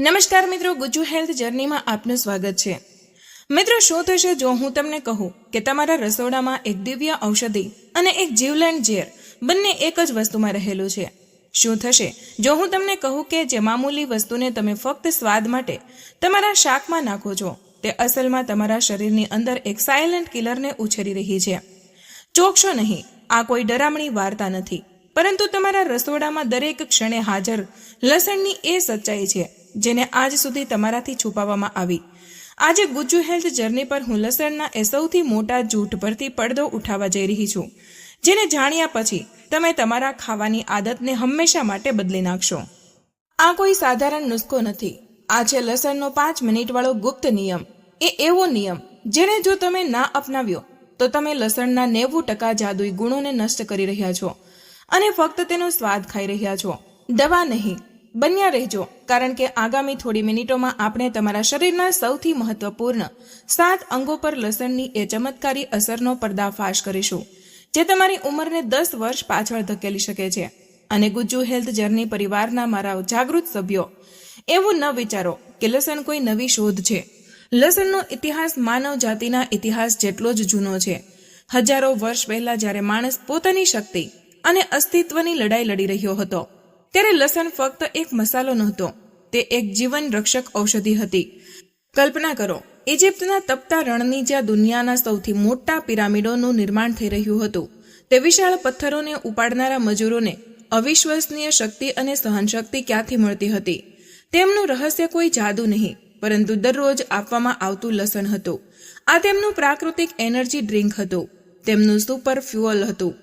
નમસ્કાર મિત્રો, ગુજ્જુ હેલ્થ જર્નીમાં આપનું સ્વાગત છે। મિત્રો, શું થશે જો હું તમને કહું કે તમારા રસોડામાં એક દિવ્ય ઔષધિ અને એક જીવલેણ ઝેર બંને એક જ વસ્તુમાં રહેલું છે? શું થશે જો હું તમને કહું કે જે મામૂલી વસ્તુને તમે ફક્ત સ્વાદ માટે તમારા શાકમાં નાખો છો તે અસલમાં તમારા શરીરની અંદર એક સાયલન્ટ કિલરને ઉછેરી રહી છે? ચોકશો નહીં, આ કોઈ ડરામણી વાર્તા નથી, પરંતુ તમારા રસોડામાં દરેક ક્ષણે હાજર લસણની એ સચ્ચાઈ છે જેને આજ સુધી તમારાથી છુપાવવામાં આવી। આજે ગુજ્જુ હેલ્થ જર્ની પર હું લસણના એ સૌથી મોટા જૂઠ પરથી પડદો ઉઠાવવા જઈ રહી છું, જેને જાણ્યા પછી તમે તમારા ખાવાની આદતને હંમેશા માટે બદલી નાખશો। આ કોઈ સાધારણ નુસ્ખો નથી, આ છે લસણનો 5 મિનિટ વાળો ગુપ્ત નિયમ। એ એવો નિયમ જેને જો તમે ના અપનાવ્યો તો તમે લસણના 90% જાદુઈ ગુણોને નષ્ટ કરી રહ્યા છો અને ફક્ત તેનો સ્વાદ ખાઈ રહ્યા છો, દવા નહીં। બન્યા રહેજો, કારણ કે આગામી થોડી મિનિટોમાં આપણે તમારા શરીરના સૌથી મહત્વપૂર્ણ 7 અંગો પર લસણની એ ચમત્કારી અસરનો પર્દાફાશ કરીશું, જે તમારી ઉંમરને 10 વર્ષ પાછળ ધકેલી શકે છે। અને ગુજ્જુ હેલ્થ જર્ની પરિવારના મારા જાગૃત સભ્યો, એવું ન વિચારો કે લસણ કોઈ નવી શોધ છે। લસણનો ઇતિહાસ માનવ જાતિના ઇતિહાસ જેટલો જ જૂનો છે। હજારો વર્ષ પહેલા જ્યારે માણસ પોતાની શક્તિ અને અસ્તિત્વની લડાઈ લડી રહ્યો હતો ત્યારે લસણ ફક્ત એક મસાલો નહોતો, તે એક જીવન રક્ષક ઔષધિ હતી। કલ્પના કરો, ઇજિપ્તના તપતા રણની જ્યાં દુનિયાના સૌથી મોટા પિરામિડોનું નિર્માણ થઈ રહ્યું હતું, તે વિશાળ પથ્થરોને ઉપાડનારા મજૂરોને અવિશ્વસનીય શક્તિ અને સહનશક્તિ ક્યાંથી મળતી હતી? તેમનું રહસ્ય કોઈ જાદુ નહીં, પરંતુ દરરોજ આપવામાં આવતું લસણ હતું। આ તેમનું પ્રાકૃતિક એનર્જી ડ્રિંક હતું, તેમનું સુપર ફ્યુઅલ હતું।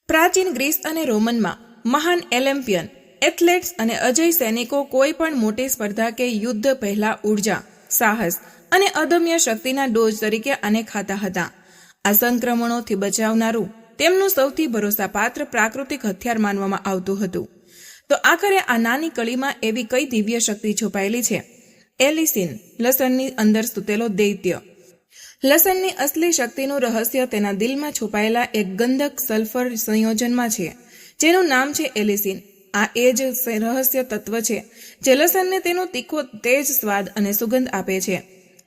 પ્રાચીન ગ્રીસ અને રોમનમાં મહાન ઓલિમ્પિયન, એથ્લેટ્સ અને અજય સૈનિકો કોઈ પણ મોટી સ્પર્ધા કે યુદ્ધ પહેલા ઉર્જા, સાહસ અને અદમ્ય શક્તિના ડોઝ તરીકે આને ખાતા હતા। આ સંક્રમણોથી બચાવનારું તેમનું સૌથી ભરોસાપાત્ર પ્રાકૃતિક હથિયાર માનવામાં આવતું હતું। તો આખરે આ નાની કળીમાં એવી કઈ દિવ્ય શક્તિ છુપાયેલી છે? એલિસિન, લસણની અંદર સૂતેલો દૈત્ય। લસણની અસલી શક્તિનું રહસ્ય તેના દિલમાં છુપાયેલા એક ગંધક સલ્ફર સંયોજનમાં છે, જેનું નામ છે એલિસિન। આ એ જ રહસ્ય તત્વ છે જે લસણને તેનો તીખો, તેજ સ્વાદ અને સુગંધ આપે છે,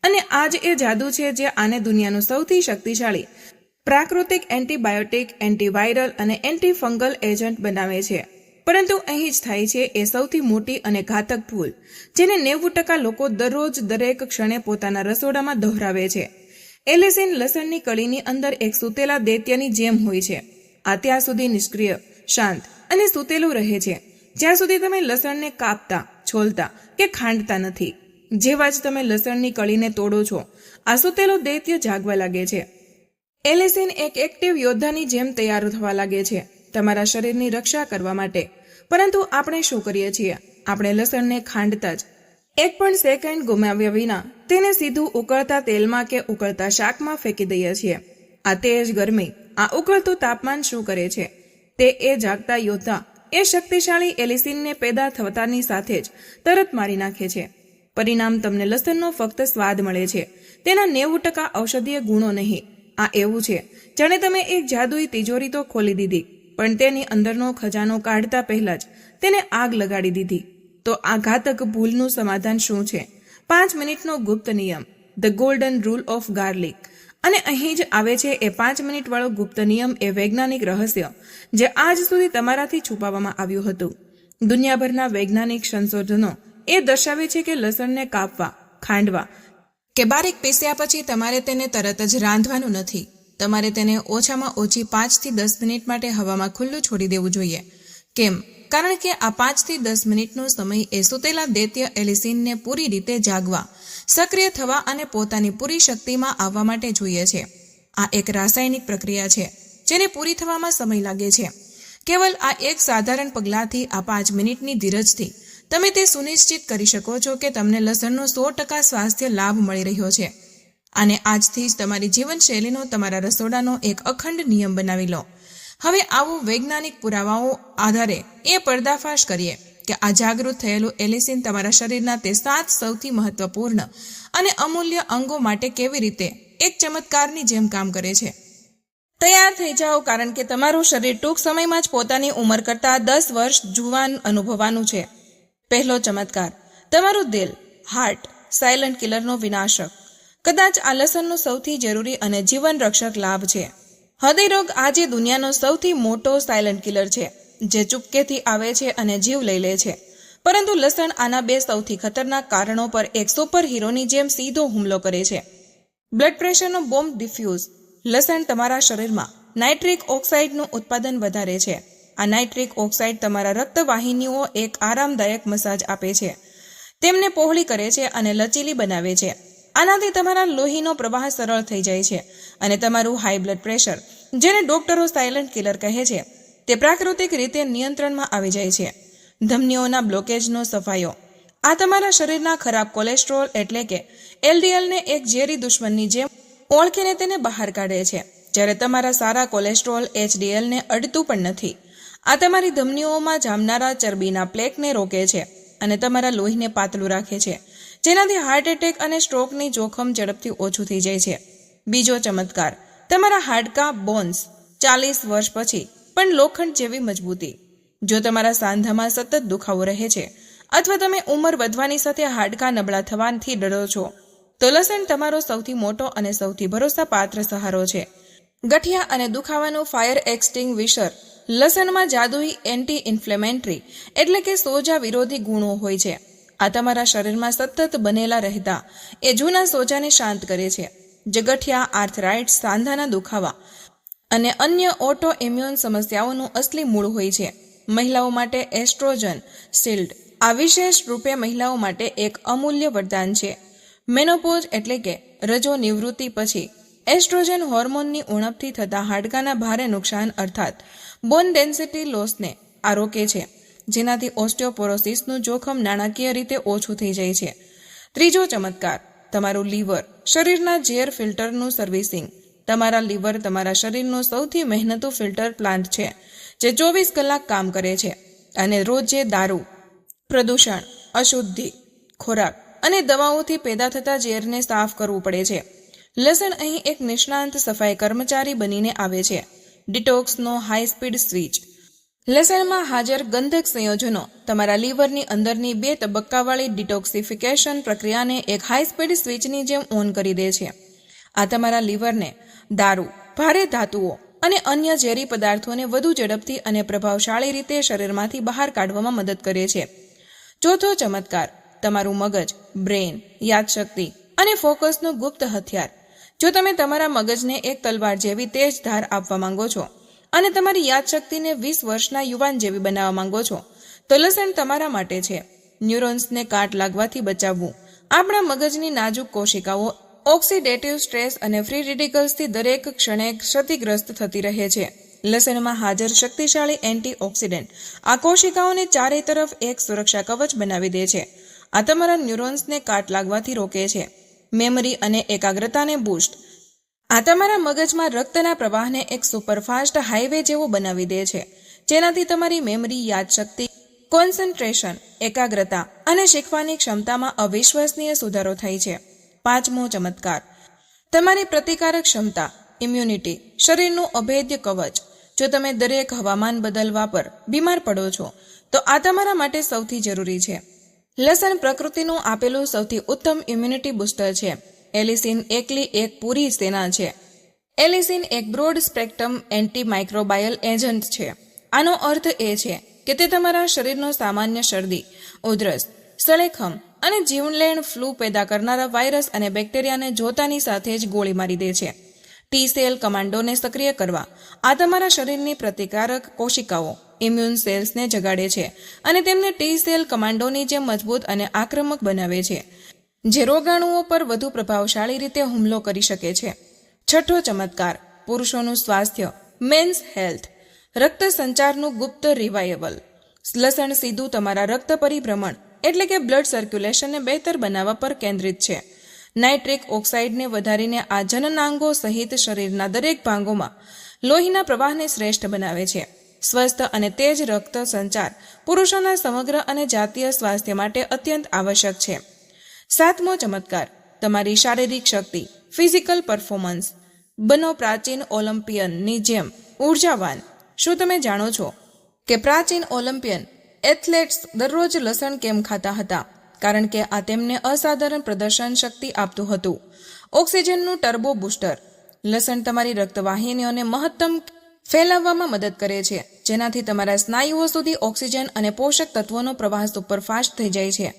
અને આ જ એ જાદુ છે જે આને દુનિયાનું સૌથી શક્તિશાળી પ્રાકૃતિક એન્ટીબાયોટિક, એન્ટીવાયરલ અને એન્ટીફંગલ એજન્ટ બનાવે છે। પરંતુ અહીં જ થાય છે એ સૌથી મોટી અને ઘાતક ભૂલ, જેને 90% લોકો દરરોજ દરેક ક્ષણે પોતાના રસોડામાં દોહરાવે છે। એલિસિન લસણની કળીની અંદર એક સૂતેલા દૈત્યની જેમ હોય છે। આ ત્યાં સુધી નિષ્ક્રિય, શાંત અને સૂતેલું રહે છે જ્યાં સુધી તમે લસણને કાપતા, છોલતા કે ખાંડતા નથી। જેવા જ તમે લસણની કળીને તોડો છો, આ સૂતેલો દૈત્ય જાગવા લાગે છે। એલિસિન એક એક્ટિવ યોદ્ધાની જેમ તૈયાર થવા લાગે છે તમારા શરીરની રક્ષા કરવા માટે। પરંતુ આપણે શું કરીએ છીએ? આપણે લસણને ખાંડતા જ એક પણ સેકન્ડ ગુમાવ્યા વિના તેને સીધું ઉકળતા તેલમાં કે ઉકળતા શાકમાં ફેંકી દઈએ છીએ। આ તેજ ગરમી, આ ઉકળતું તાપમાન શું કરે છે? તે એ જાગતા યોદ્ધા, એ શક્તિશાળી એલિસિનને પેદા થતાની સાથે જ તરત મારી નાખે છે। પરિણામ, તમને લસણનો ફક્ત સ્વાદ મળે છે, તેના 90% ઔષધીય ગુણો નહીં। આ એવું છે જાણે તમે એક જાદુઈ તિજોરી તો ખોલી દીધી, પણ તેની અંદરનો ખજાનો કાઢતા પહેલા જ તેને આગ લગાડી દીધી। તો આ ઘાતક ભૂલનું સમાધાન શું છે? 5 મિનિટનો ગુપ્ત નિયમ, the golden rule of garlic. અને અહીં જ આવે છે એ 5 મિનિટ વાળો ગુપ્ત નિયમ, એ વૈજ્ઞાનિક રહસ્ય જે આજ સુધી તમારાથી છુપાવવામાં આવ્યું હતું। દુનિયાભરના વૈજ્ઞાનિક સંશોધનો એ દર્શાવે છે કે લસણને કાપવા, ખાંડવા કે બારીક પીસ્યા પછી તમારે તેને તરત જ રાંધવાનું નથી। તમારે તેને ઓછામાં ઓછી 5 થી 10 મિનિટ માટે હવામાં ખુલ્લું છોડી દેવું જોઈએ। કેમ? કારણ કે આ 5 થી 10 મિનિટનો સમય એ સૂતેલા દૈત્ય એલિસિનને પૂરી રીતે જાગવા, સક્રિય થવા અને પોતાની પૂરી શક્તિમાં આવવા માટે જોઈએ છે। આ એક રાસાયણિક પ્રક્રિયા છે જેને પૂરી થવામાં સમય લાગે છે। કેવલ આ એક સાધારણ પગલાંથી, આ 5 મિનિટની ધીરજથી તમે તે સુનિશ્ચિત કરી શકો છો કે તમને લસણનો 100% સ્વાસ્થ્ય લાભ મળી રહ્યો છે। અને આજથી જ તમારી જીવનશૈલીનો, તમારા રસોડાનો એક અખંડ નિયમ બનાવી લો। હવે આવો વૈજ્ઞાનિક પુરાવાઓ આધારે એ પર્દાફાશ કરીએ કે આ જાગૃત થયેલું એલિસિન તમારા શરીરના તે 7 સૌથી મહત્વપૂર્ણ અને અમૂલ્ય અંગો માટે કેવી રીતે એક ચમત્કારની જેમ કામ કરે છે। તૈયાર થઈ જાઓ, કારણ કે તમારું શરીર ટૂંક સમયમાં જ પોતાની ઉંમર કરતાં 10 વર્ષ જુવાન અનુભવવાનું છે। પહેલો ચમત્કાર, તમારું દિલ, હાર્ટ, સાયલન્ટ કિલરનો વિનાશક. કદાચ આ લસણનો સૌથી જરૂરી અને જીવન રક્ષક લાભ છે. હૃદયરોગ આજે દુનિયાનો સૌથી મોટો સાયલન્ટ કિલર છે, જે ચૂપકેથી આવે છે અને જીવ લઈ લે છે. પરંતુ લસણ આના બે સૌથી ખતરનાક કારણો પર એક સુપર હીરોની જેમ સીધો હુમલો કરે છે. બ્લડ પ્રેશરનો બોમ્બ ડિફ્યુઝ. લસણ તમારા શરીરમાં નાઇટ્રિક ઓક્સાઇડનું ઉત્પાદન વધારે છે. આ નાઇટ્રિક ઓક્સાઇડ તમારા રક્તવાહિનીઓ એક આરામદાયક મસાજ આપે છે, તેમને પહોળી કરે છે અને લચીલી બનાવે છે. આનાથી તમારા લોહીનો પ્રવાહ સરળ થઈ જાય છે અને તમારું હાઈ બ્લડ પ્રેશર, જેને ડોક્ટરો સાયલન્ટ કિલર કહે છે, તે પ્રાકૃતિક રીતે નિયંત્રણમાં આવી જાય છે. ધમનીઓના બ્લોકેજનો સફાયો. આ તમારા શરીરના ખરાબ કોલેસ્ટ્રોલ એટલે કે એલડીએલને એક ઝેરી દુશ્મનની જેમ ઓળખીને તેને બહાર કાઢે છે, જ્યારે તમારા સારા કોલેસ્ટ્રોલ એચડીએલને અડતું પણ નથી. આ તમારી ધમનીઓમાં જામનારા ચરબીના પ્લેકને રોકે છે અને તમારા લોહીને પાતળું રાખે છે, જેનાથી હાર્ટ એટેક અને સ્ટ્રોકની જોખમ ઝડપથી ઓછું થઈ જાય છે. બીજો ચમત્કાર, તમારા હાડકાં બોન્સ 40 વર્ષ પછી પણ લોખંડ જેવી મજબૂતી. જો તમારા સાંધામાં સતત દુખાવો રહે છે અથવા તમે ઉંમર વધવાની સાથે હાડકાં નબળા થવાથી ડરો છો, તો લસણ તમારો સૌથી મોટો અને સૌથી ભરોસાપાત્ર સહારો છે. ગઠિયા અને દુખાવાનું ફાયર એક્સટિંગ્વિશર. લસણમાં જાદુઈ એન્ટી ઇન્ફ્લેમેટરી એટલે કે સોજા વિરોધી ગુણો હોય છે. આ તમારા શરીરમાં સતત બનેલા રહેતા એ જૂના સોજાને શાંત કરે છે, જે ગઠિયા, આર્થરાઇટ્સ, સાંધાના દુખાવા અને અન્ય ઓટો ઇમ્યુન સમસ્યાઓનું અસલી મૂળ હોય છે. મહિલાઓ માટે એસ્ટ્રોજન શિલ્ડ. આ વિશેષ રૂપે મહિલાઓ માટે એક અમૂલ્ય વરદાન છે. મેનોપોઝ એટલે કે રજો નિવૃત્તિ પછી એસ્ટ્રોજન હોર્મોનની ઉણપથી થતા હાડકાના ભારે નુકસાન અર્થાત બોન ડેન્સિટી લોસને આ રોકે છે, જેનાથી ઓસ્ટિયોપોરોસિસનું જોખમ નાણાકીય રીતે ઓછું થઈ જાય છે. ત્રીજો ચમત્કાર, તમારું લીવર, શરીરના ઝેર ફિલ્ટરનું સર્વિસિંગ. તમારા લીવર તમારા શરીરનું સૌથી મહેનતુ ફિલ્ટર પ્લાન્ટ છે, જે 24 કલાક કામ કરે છે અને રોજે દારૂ, પ્રદૂષણ, અશુદ્ધિ, ખોરાક અને દવાઓથી પેદા થતા ઝેરને સાફ કરવું પડે છે. લસણ અહીં એક નિષ્ણાંત સફાઈ કર્મચારી બનીને આવે છે. ડિટોક્સનો હાઈ સ્પીડ સ્વિચ. લસણમાં હાજર ગંધક સંયોજનો તમારા લીવરની અંદરની 2 તબક્કાવાળી ડિટોક્સિફિકેશન પ્રક્રિયાને એક હાઈ સ્પીડ સ્વિચની જેમ ઓન કરી દે છે. આ તમારા લીવરને દારૂ, ભારે ધાતુઓ અને અન્ય ઝેરી પદાર્થોને વધુ ઝડપથી અને પ્રભાવશાળી રીતે શરીરમાંથી બહાર કાઢવામાં મદદ કરે છે. ચોથો ચમત્કાર, તમારું મગજ, બ્રેન, યાદશક્તિ અને ફોકસનું ગુપ્ત હથિયાર. જો તમે તમારા મગજને એક તલવાર જેવી તેજ ધાર આપવા માંગો છો અને તમારી યાદશક્તિને 20 વર્ષના યુવાન જેવી બનાવવા માંગો છો, તો લસણ તમારા માટે છે. ન્યુરોન્સને કાટ લાગવાથી બચાવવું. આપણા મગજની નાજુક કોશિકાઓ ઓક્સિડેટિવ સ્ટ્રેસ અને ફ્રી રેડિકલ્સથી દરેક ક્ષણે ક્ષતિગ્રસ્ત થતી રહે છે. લસણમાં હાજર શક્તિશાળી એન્ટીઓક્સિડન્ટ આ કોશિકાઓને ચારે તરફ એક સુરક્ષા કવચ બનાવી દે છે. આ તમારા ન્યુરોન્સને કાટ લાગવાથી રોકે છે. મેમરી અને એકાગ્રતાને બૂસ્ટ. આ તમારા મગજમાં રક્તના પ્રવાહને એક સુપરફાસ્ટ હાઈવે જેવો બનાવી દે છે, જેનાથી તમારી મેમરી, યાદશક્તિ, કોન્સન્ટ્રેશન, એકાગ્રતા અને શીખવાની ક્ષમતામાં અવિશ્વસનીય સુધારો થાય છે. પાંચમો ચમત્કાર, તમારી પ્રતિકારક ક્ષમતા, ઇમ્યુનિટી, શરીરનું અભેદ્ય કવચ. જો તમે દરેક હવામાન બદલવા પર બીમાર પડો છો, તો આ તમારા માટે સૌથી જરૂરી છે. લસણ પ્રકૃતિનું આપેલું સૌથી ઉત્તમ ઇમ્યુનિટી બુસ્ટર છે. એલિસિન એકલી એક પૂરી સેના છે. એલિસિન એક બ્રોડ સ્પેક્ટ્રમ એન્ટીમાઇક્રોબાયલ એજન્ટ છે. આનો અર્થ એ છે કે તે તમારા શરીરનો સામાન્ય શરદી, ઉધરસ, સળેખમ અને જીવલેણ ફ્લૂ પેદા કરનારા વાયરસ અને બેક્ટેરિયાને જોતાની સાથે જ ગોળી મારી દે છે. ટી સેલ કમાન્ડોને સક્રિય કરવા. આ તમારા શરીરની પ્રતિકારક કોશિકાઓ, ઇમ્યુન સેલ્સને જગાડે છે અને તેમને ટી સેલ કમાન્ડોની જેમ મજબૂત અને આક્રમક બનાવે છે, જે રોગાણુઓ પર વધુ પ્રભાવશાળી રીતે હુમલો કરી શકે છે. છઠ્ઠો ચમત્કાર, પુરુષોનું સ્વાસ્થ્ય, મેન્સ હેલ્થ, રક્ત સંચારનું ગુપ્ત રિવાઇવલ. લસણ સીધું તમારા રક્ત પરિભ્રમણ એટલે કે બ્લડ સર્ક્યુલેશનને બહેતર બનાવવા પર કેન્દ્રિત છે. નાઇટ્રિક ઓક્સાઇડને વધારીને આ જનનાંગો સહિત શરીરના દરેક ભાગોમાં લોહીના પ્રવાહને શ્રેષ્ઠ બનાવે છે. સ્વસ્થ અને તેજ રક્ત સંચાર પુરુષોના સમગ્ર અને જાતીય સ્વાસ્થ્ય માટે અત્યંત આવશ્યક છે. સાતમો ચમત્કાર, તમારી શારીરિક શક્તિ, ફિઝિકલ પરફોર્મન્સ. બનો પ્રાચીન ઓલિમ્પિયનની જેમ ઉર્જાવાન. શું તમે જાણો છો કે પ્રાચીન ઓલિમ્પિયન એથ્લેટ્સ દરરોજ લસણ કેમ ખાતા હતા? કારણ કે આ તેમને અસાધારણ પ્રદર્શન શક્તિ આપતું હતું. ઓક્સિજનનું ટર્બો બૂસ્ટર. લસણ તમારી રક્તવાહિનીઓને મહત્તમ ફેલાવવામાં મદદ કરે છે, જેનાથી તમારા સ્નાયુઓ સુધી ઓક્સિજન અને પોષક તત્વોનો પ્રવાહ સુપરફાસ્ટ થઈ જાય છે.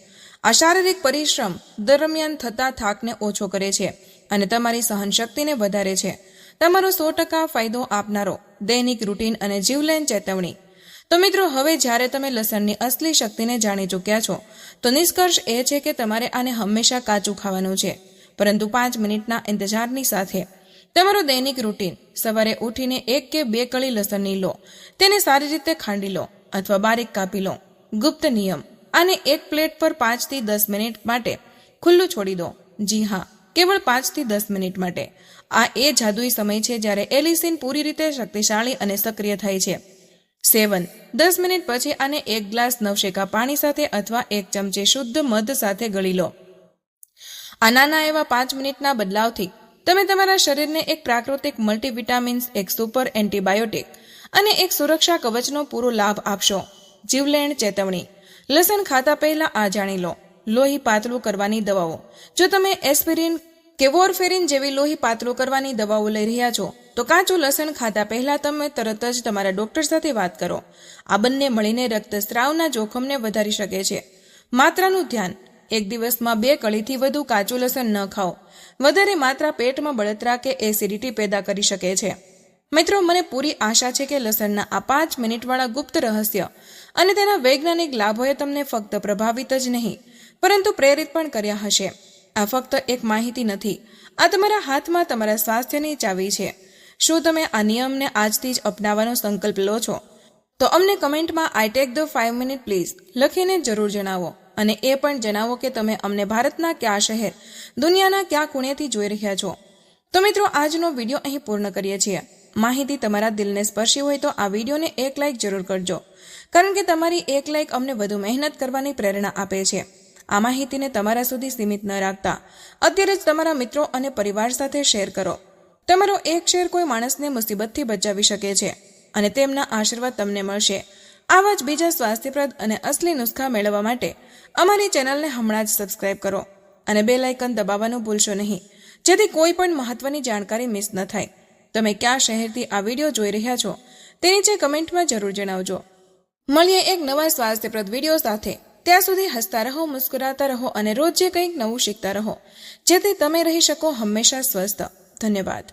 આ શારીરિક પરિશ્રમ દરમિયાન થતા થાકને ઓછો કરે છે અને તમારી સહનશક્તિને વધારે છે. તમારો 100% ફાયદો આપનારો દૈનિક રૂટીન અને જીવલેણ ચેતવણી. તો મિત્રો, હવે જ્યારે તમે લસણની અસલી શક્તિને જાણી ચૂક્યા છો, તો નિષ્કર્ષ એ છે કે તમારે આને હંમેશા કાચું ખાવાનું છે, પરંતુ 5 મિનિટના ઇંતજારની સાથે. તમારો દૈનિક રૂટીન: સવારે ઉઠીને 1 કે 2 કળી લસણની લો, તેને સારી રીતે ખાંડી લો અથવા બારીક કાપી લો. ગુપ્ત નિયમ: આને એક પ્લેટ પર 5 થી 10 મિનિટ માટે ખુલ્લું છોડી દો. જી હા, કેવળ 5 થી 10 મિનિટ માટે. આ એ જાદુઈ સમય છે જ્યારે એલિસિન પૂરી રીતે શક્તિશાળી અને સક્રિય થાય છે. સેવન: 10 મિનિટ પછી આને 1 ગ્લાસ નવશેકા પાણી સાથે અથવા 1 ચમચી શુદ્ધ મધ સાથે ગળી લો. આ નાના એવા 5 મિનિટના બદલાવથી તમે તમારા શરીરને એક પ્રાકૃતિક મલ્ટીવિટામિન્સ, એક સુપર એન્ટીબાયોટિક અને એક સુરક્ષા કવચનો પૂરો લાભ આપશો. જીવલેણ ચેતવણી: લસણ ખાતા પહેલા આ જાણી લો. લોહી પાતળું કરવાની દવાઓ: જો તમે એસ્પિરિન કે વોરફેરિન જેવી લોહી પાતળું કરવાની દવાઓ લઈ રહ્યા છો, તો કાચું લસણ ખાતા પહેલા તમે તરત જ તમારા ડોક્ટર સાથે વાત કરો. આ બંને મળીને રક્તસ્રાવના જોખમને વધારી શકે છે. માત્રાનું ધ્યાન: એક દિવસમાં 2 કળીથી વધુ કાચું લસણ ન ખાઓ. વધારે માત્રા પેટમાં બળતરા કે એસિડિટી પેદા કરી શકે છે. મિત્રો, મને પૂરી આશા છે કે લસણના આ 5 મિનિટવાળા ગુપ્ત રહસ્ય અને તેના વૈજ્ઞાનિક લાભોએ તમને ફક્ત પ્રભાવિત જ નહીં, પરંતુ પ્રેરિત પણ કર્યા હશે. આ ફક્ત એક માહિતી નથી, આ તમારા હાથમાં તમારા સ્વાસ્થ્યની ચાવી છે. શું તમે આ નિયમને આજથી જ અપનાવવાનો સંકલ્પ લો છો? તો અમને કમેન્ટમાં "I take the 5 minute please" લખીને જરૂર જણાવો. અને એ પણ જણાવો કે તમે અમને ભારતના કયા શહેર, દુનિયાના કયા ખૂણેથી જોઈ રહ્યા છો. તો મિત્રો, આજનો વિડીયો અહીં પૂર્ણ કરીએ છીએ. માહિતી તમારા દિલને સ્પર્શી હોય તો આ વિડીયોને 1 લાઇક જરૂર કરજો, કારણ કે તમારી 1 લાઇક અમને વધુ મહેનત કરવાની પ્રેરણા આપે છે. આ માહિતીને તમારા સુધી સીમિત ન રાખતા અત્યારે જ તમારા મિત્રો અને પરિવાર સાથે શેર કરો. તમારો એક શેર કોઈ માણસને મુસીબતથી બચાવી શકે છે અને તેમના આશીર્વાદ તમને મળશે. આવા જ બીજા સ્વાસ્થ્યપ્રદ અને અસલી નુસ્ખા મેળવવા માટે અમારી ચેનલને હમણાં જ સબસ્ક્રાઇબ કરો અને બેલ આઇકન દબાવવાનું ભૂલશો નહીં, જેથી કોઈ પણ મહત્વની જાણકારી મિસ ન થાય. તમે કયા શહેરથી આ વિડીયો જોઈ રહ્યા છો તે નીચે કમેન્ટમાં જરૂર જણાવજો. મળીએ એક નવા સ્વાસ્થ્યપ્રદ વિડીયો સાથે. ત્યાં સુધી હસતા રહો, મુસ્કુરાતા રહો અને રોજ જે કંઈક નવું શીખતા રહો, જેથી તમે રહી શકો હંમેશા સ્વસ્થ. ધન્યવાદ.